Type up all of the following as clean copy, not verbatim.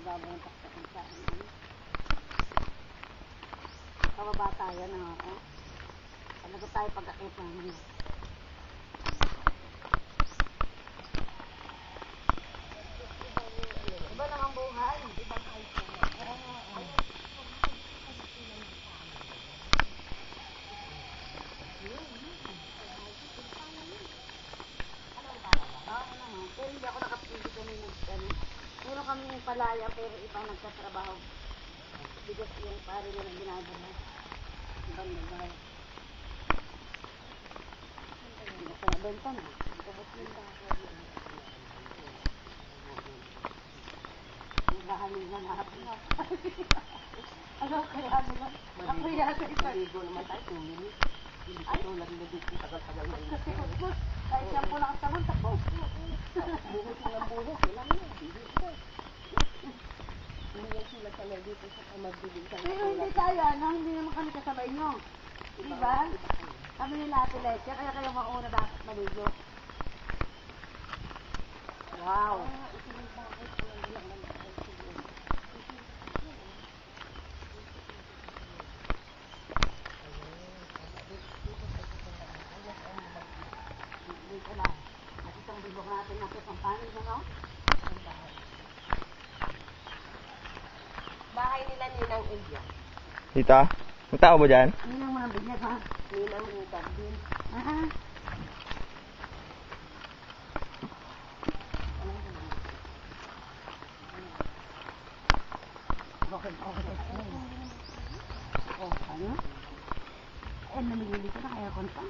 babaw ng taktakin sa akin. Kababata yan na ako. Talaga tayo pag-akit namin. Iba lang ang buhay. Ibang kahit po. Pero hindi ako nakapili kami meron kami yung palaya pero ibang nagtatrabaho. Bigas yung pare nila ginagawa. Ibang nagbahay. Ito na benta na. Tapos yung bahay. Yung bahay nila natin. Ano kaya nila? Ako yata isa. Maligo naman tayo 2 minutes. Hindi ko lang nilagay kung tagal-tagal na yun. Kasi kuskus. Kahit siyang po nakatamon, takbo. Buhos ng buhos. Ilang yun. Hindi yan sila kami dito sa magbilig. Pero hindi tayo, hindi naman kami kasabay nyo. Diba? Kami nila Ate Leche, kaya kayo mauna dapat maligo. Wow! Dito lang. At isang bilog natin natin ang panig, ano? Bahay nila Ninang Ilya. Tita, may tao ba dyan? Ninang mga binyag, ha? Ninang Hutag din. Ah. Okay. Oh, ano? Eh, namigili ko na kaya konta.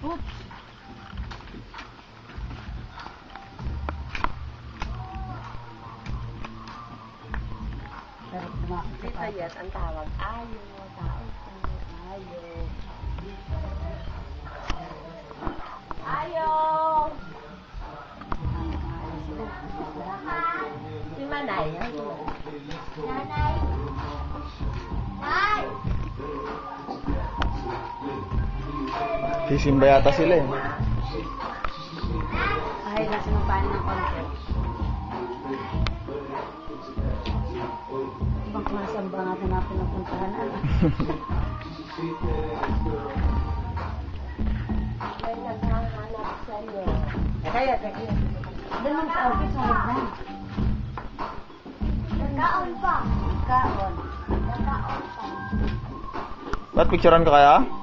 Oops. Dito yan ang tawag. Ayo, tao po. Ayo. Ayo. Si Manay. Nanay. Nay. Sisimba yata sila eh. Ay, nasa ng paano ng konti. Ibang kumasamba natin na pinapuntahan. May naghahanap sa'yo. Kaya. Doon lang sa office, sa hagdan. Nagkaon pa. Nagkaon pa. Ba't picturean ka kaya?